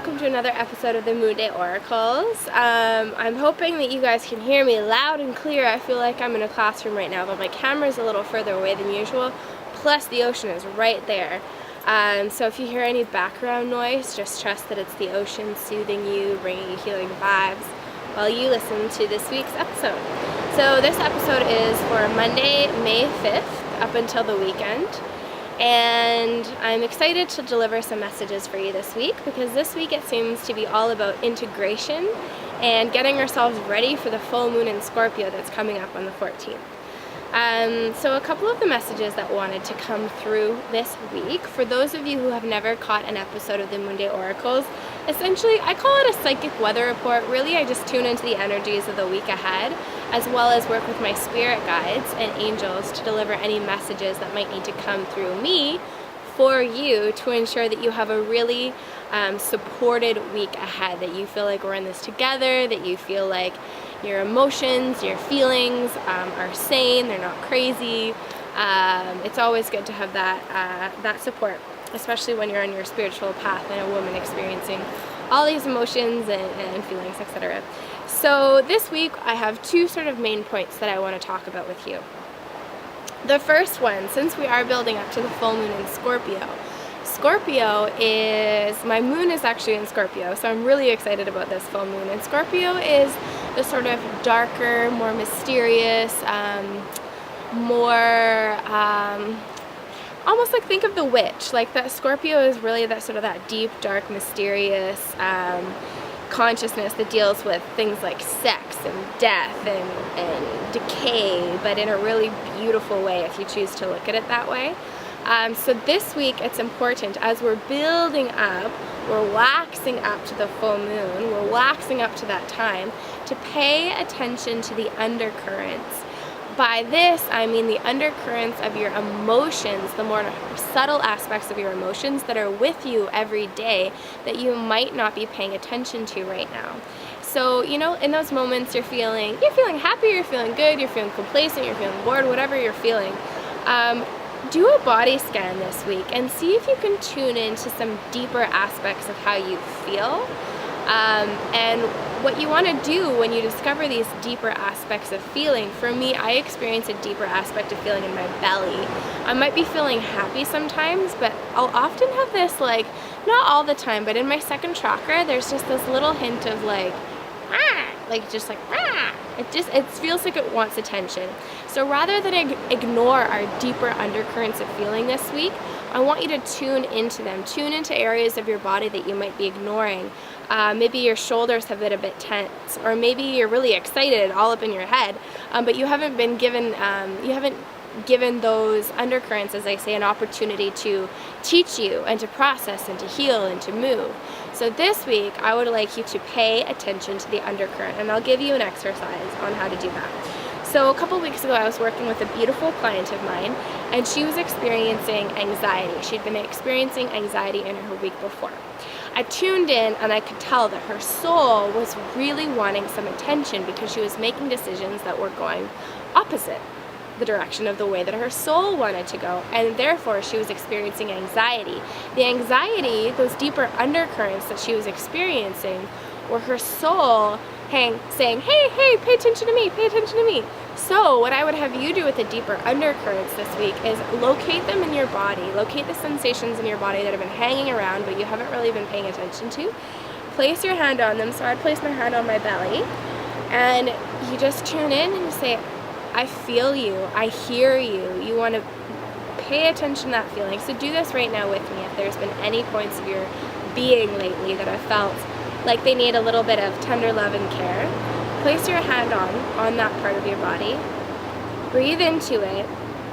welcome to another episode of the Moon Day Oracles. I'm hoping that you guys can hear me loud and clear. I feel like I'm in a classroom right now, but my camera's a little further away than usual, plus the ocean is right there. So if you hear any background noise, just trust that it's the ocean soothing you, bringing you healing vibes while you listen to this week's episode. So this episode is for Monday, May 5th, up until the weekend. And I'm excited to deliver some messages for you this week, because this week it seems to be all about integration and getting ourselves ready for the full moon in Scorpio that's coming up on the 14th. So a couple of the messages that wanted to come through this week, for those of you who have never caught an episode of the Moon Day Oracles, essentially I call it a psychic weather report. Really, I just tune into the energies of the week ahead, as well as work with my spirit guides and angels to deliver any messages that might need to come through me for you to ensure that you have a really supported week ahead, that you feel like we're in this together, that you feel like your emotions, your feelings are sane, they're not crazy. It's always good to have that support, especially when you're on your spiritual path and a woman experiencing all these emotions and feelings, etc. So this week I have two sort of main points that I want to talk about with you. The first one, since we are building up to the full moon in Scorpio, my moon is actually in Scorpio, so I'm really excited about this full moon. And Scorpio is the sort of darker, more mysterious, more almost like, think of the witch. Like that Scorpio is really that sort of that deep, dark, mysterious consciousness that deals with things like sex and death and decay, but in a really beautiful way if you choose to look at it that way. So this week it's important, as we're building up, we're waxing up to the full moon, we're waxing up to that time, to pay attention to the undercurrents. By this, I mean the undercurrents of your emotions, the more subtle aspects of your emotions that are with you every day that you might not be paying attention to right now. So, you know, in those moments you're feeling happy, you're feeling good, you're feeling complacent, you're feeling bored, whatever you're feeling. Do a body scan this week and see if you can tune into some deeper aspects of how you feel. And what you want to do when you discover these deeper aspects of feeling, for me, I experience a deeper aspect of feeling in my belly. I might be feeling happy sometimes, but I'll often have this, like, not all the time, but in my second chakra, there's just this little hint of like just like, it feels like it wants attention. So rather than ignore our deeper undercurrents of feeling this week, I want you to tune into them. Tune into areas of your body that you might be ignoring. Maybe your shoulders have been a bit tense, or maybe you're really excited all up in your head, but you haven't been given those undercurrents, as I say, an opportunity to teach you and to process and to heal and to move. So this week I would like you to pay attention to the undercurrent, and I'll give you an exercise on how to do that. So a couple weeks ago I was working with a beautiful client of mine, and she was experiencing anxiety. She'd been experiencing anxiety in her week before. I tuned in and I could tell that her soul was really wanting some attention, because she was making decisions that were going opposite the direction of the way that her soul wanted to go, and therefore she was experiencing anxiety. The anxiety, those deeper undercurrents that she was experiencing, were her soul saying, hey, pay attention to me, pay attention to me. So what I would have you do with the deeper undercurrents this week is locate them in your body, locate the sensations in your body that have been hanging around but you haven't really been paying attention to. Place your hand on them. So I place my hand on my belly, and you just tune in and you say, I feel you, I hear you. You want to pay attention to that feeling. So do this right now with me. If there's been any points of your being lately that have felt like they need a little bit of tender love and care, place your hand on that part of your body, breathe into it,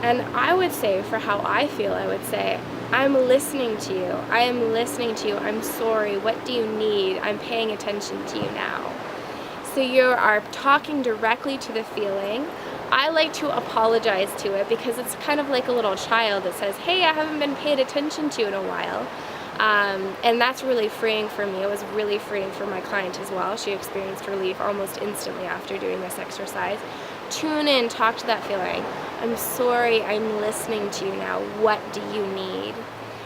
and I would say, for how I feel, I would say, I'm listening to you, I am listening to you, I'm sorry, what do you need, I'm paying attention to you now. So you are talking directly to the feeling. I like to apologize to it, because it's kind of like a little child that says, hey, I haven't been paid attention to in a while. And that's really freeing for me. It was really freeing for my client as well. She experienced relief almost instantly after doing this exercise. Tune in, talk to that feeling. I'm sorry, I'm listening to you now. What do you need?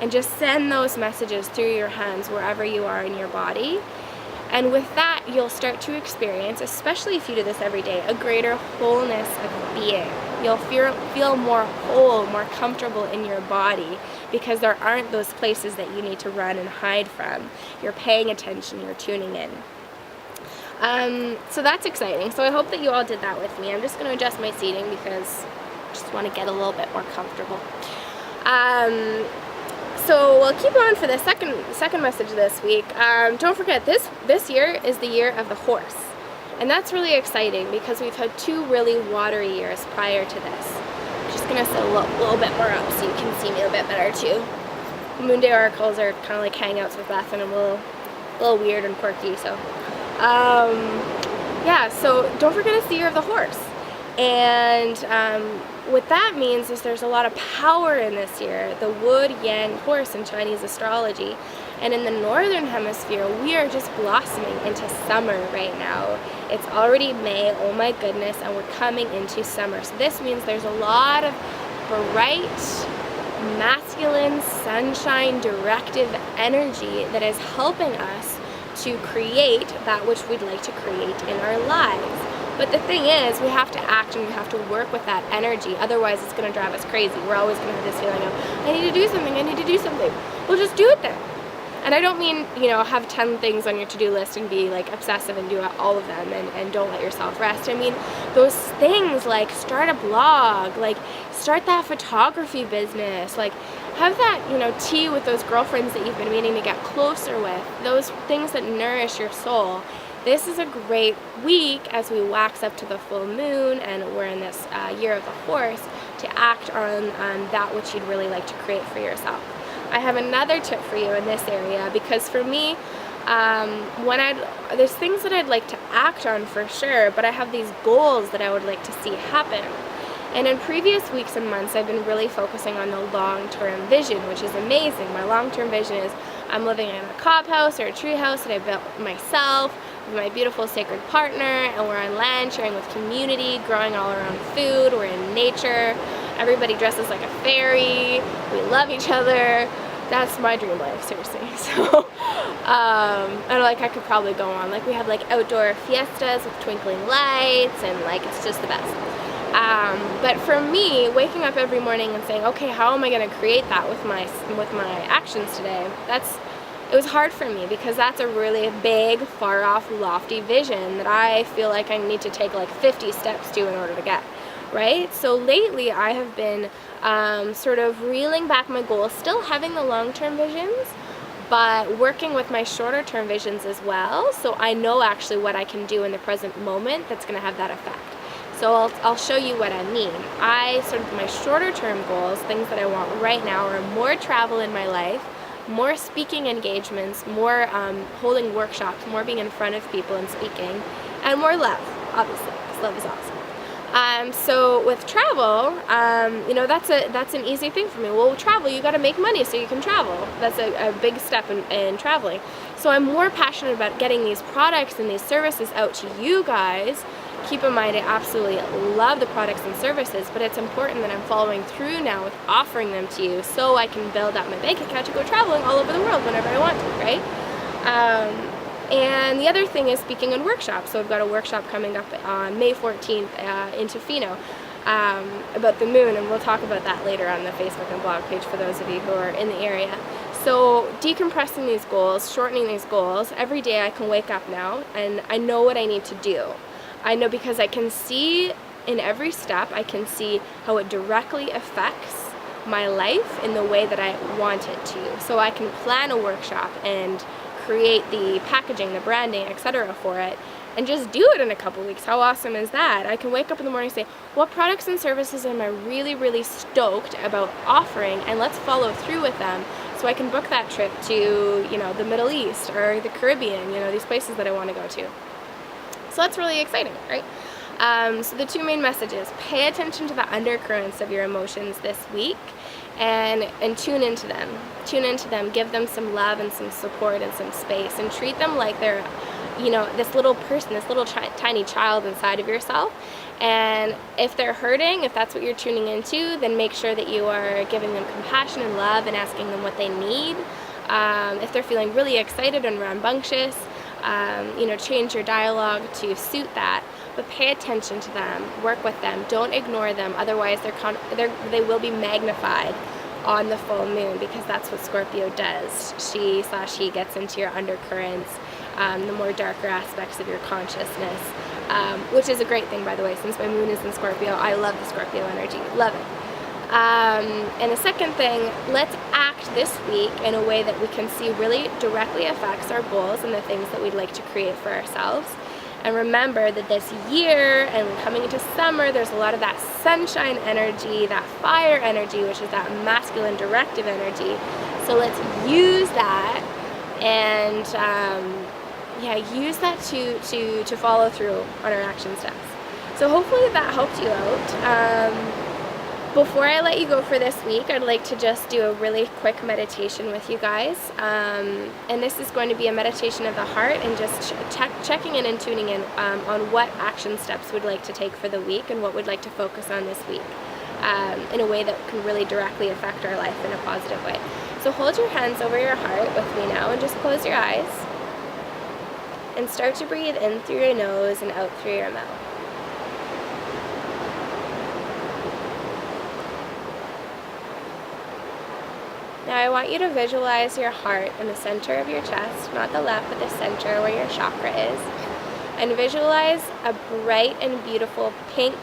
and just send those messages through your hands wherever you are in your body. And with that, you'll start to experience, especially if you do this every day, a greater wholeness of being. You'll feel more whole, more comfortable in your body, because there aren't those places that you need to run and hide from. You're paying attention, you're tuning in. So that's exciting. So I hope that you all did that with me. I'm just going to adjust my seating because I just want to get a little bit more comfortable. So we'll keep on for the second message this week. Don't forget, this year is the year of the horse. And that's really exciting because we've had 2 really watery years prior to this. I'm just going to sit a little bit more up so you can see me a bit better too. Moon Day oracles are kind of like hangouts with Beth, and I'm a little weird and quirky, so yeah, so don't forget it's the year of the horse. And what that means is there's a lot of power in this year, the wood yang horse in Chinese astrology. And in the northern hemisphere, we are just blossoming into summer right now. It's already May, oh my goodness, and we're coming into summer. So this means there's a lot of bright, masculine, sunshine, directive energy that is helping us to create that which we'd like to create in our lives. But the thing is, we have to act and we have to work with that energy, otherwise it's going to drive us crazy. We're always going to have this feeling of, I need to do something, I need to do something. Well, just do it then. And I don't mean, have 10 things on your to-do list and be like obsessive and do all of them and don't let yourself rest. I mean, those things like start a blog, like start that photography business, like have that, tea with those girlfriends that you've been meaning to get closer with, those things that nourish your soul. This is a great week as we wax up to the full moon and we're in this year of the horse to act on that which you'd really like to create for yourself. I have another tip for you in this area, because for me, there's things that I'd like to act on for sure, but I have these goals that I would like to see happen. And in previous weeks and months, I've been really focusing on the long-term vision, which is amazing. My long-term vision is I'm living in a cob house or a tree house that I built myself with my beautiful sacred partner, and we're on land sharing with community, growing all our own food, we're in nature, everybody dresses like a fairy, we love each other. That's my dream life, seriously. So, and I could probably go on. Like we have like outdoor fiestas with twinkling lights, and like it's just the best. But for me, waking up every morning and saying, okay, how am I going to create that with my actions today? It was hard for me because that's a really big, far off, lofty vision that I feel like I need to take like 50 steps to in order to get, right? So lately I have been sort of reeling back my goals, still having the long-term visions, but working with my shorter-term visions as well, so I know actually what I can do in the present moment that's going to have that effect. So I'll show you what I mean. My shorter-term goals, things that I want right now, are more travel in my life, more speaking engagements, more holding workshops, more being in front of people and speaking, and more love, obviously, because love is awesome. So with travel, that's an easy thing for me. Well, travel, you got to make money so you can travel. That's a big step in traveling. So I'm more passionate about getting these products and these services out to you guys. Keep in mind, I absolutely love the products and services, but it's important that I'm following through now with offering them to you so I can build up my bank account to go traveling all over the world whenever I want to, right? And the other thing is speaking in workshops. So I've got a workshop coming up on May 14th in Tofino about the moon, and we'll talk about that later on the Facebook and blog page for those of you who are in the area. So decompressing these goals, shortening these goals, every day I can wake up now and I know what I need to do. I know because I can see in every step, I can see how it directly affects my life in the way that I want it to. So I can plan a workshop and create the packaging, the branding, etc. for it, and just do it in a couple weeks. How awesome is that? I can wake up in the morning and say, what products and services am I really, really stoked about offering, and let's follow through with them so I can book that trip to, the Middle East or the Caribbean, these places that I want to go to. So that's really exciting, right? So the 2 main messages: pay attention to the undercurrents of your emotions this week and tune into them. Tune into them, give them some love and some support and some space, and treat them like they're you know, this little person, this little tiny child inside of yourself. And if they're hurting, if that's what you're tuning into, then make sure that you are giving them compassion and love and asking them what they need. If they're feeling really excited and rambunctious, you know, change your dialogue to suit that. But pay attention to them, work with them, don't ignore them, otherwise they will be magnified on the full moon, because that's what Scorpio does. He gets into your undercurrents, the more darker aspects of your consciousness, which is a great thing, by the way. Since my moon is in Scorpio, I love the Scorpio energy, love it. And the second thing, let's act this week in a way that we can see really directly affects our goals and the things that we'd like to create for ourselves. And remember that this year and coming into summer, there's a lot of that sunshine energy, that fire energy, which is that masculine directive energy. So let's use that and use that to follow through on our action steps. So hopefully that helped you out. Before I let you go for this week, I'd like to just do a really quick meditation with you guys. And this is going to be a meditation of the heart and just checking in and tuning in on what action steps we'd like to take for the week and what we'd like to focus on this week in a way that can really directly affect our life in a positive way. So hold your hands over your heart with me now and just close your eyes and start to breathe in through your nose and out through your mouth. Now I want you to visualize your heart in the center of your chest, not the left, but the center where your chakra is. And visualize a bright and beautiful pink,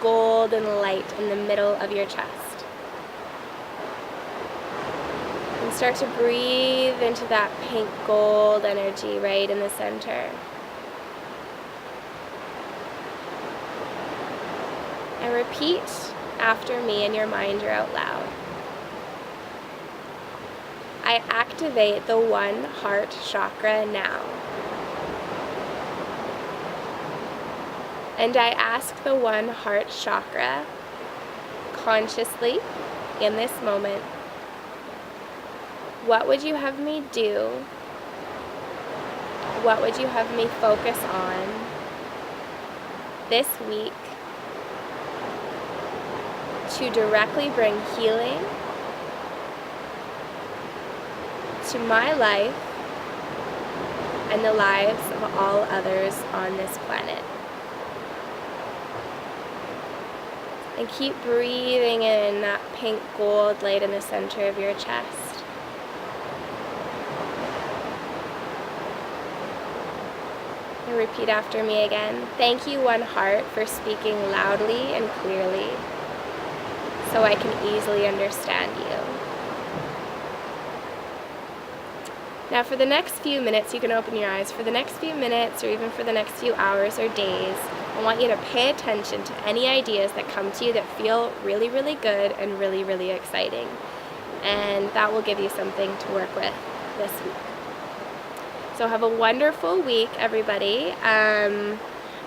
golden light in the middle of your chest. And start to breathe into that pink gold energy right in the center. And repeat after me in your mind or out loud. I activate the one heart chakra now. And I ask the one heart chakra consciously in this moment, what would you have me do? What would you have me focus on this week to directly bring healing to my life and the lives of all others on this planet? And keep breathing in that pink gold light in the center of your chest. And repeat after me again. Thank you, one heart, for speaking loudly and clearly so I can easily understand you. Now for the next few minutes, you can open your eyes. For the next few minutes or even for the next few hours or days, I want you to pay attention to any ideas that come to you that feel really, really good and really, really exciting. And that will give you something to work with this week. So have a wonderful week, everybody.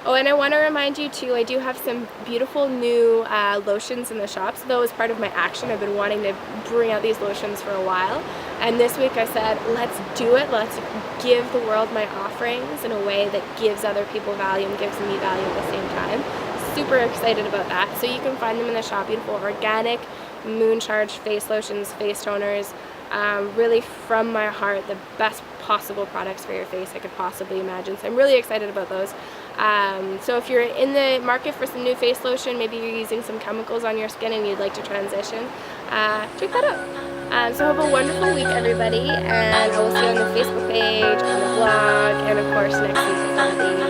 Oh, and I want to remind you too, I do have some beautiful new lotions in the shop. So that was part of my action. I've been wanting to bring out these lotions for a while. And this week I said, let's do it. Let's give the world my offerings in a way that gives other people value and gives me value at the same time. Super excited about that. So you can find them in the shop. Beautiful organic moon charged face lotions, face toners. Really from my heart, the best possible products for your face I could possibly imagine. So I'm really excited about those. So if you're in the market for some new face lotion, maybe you're using some chemicals on your skin and you'd like to transition, check that out. So have a wonderful week, everybody, and I will see you on the Facebook page, on the blog, and of course next week it's going to be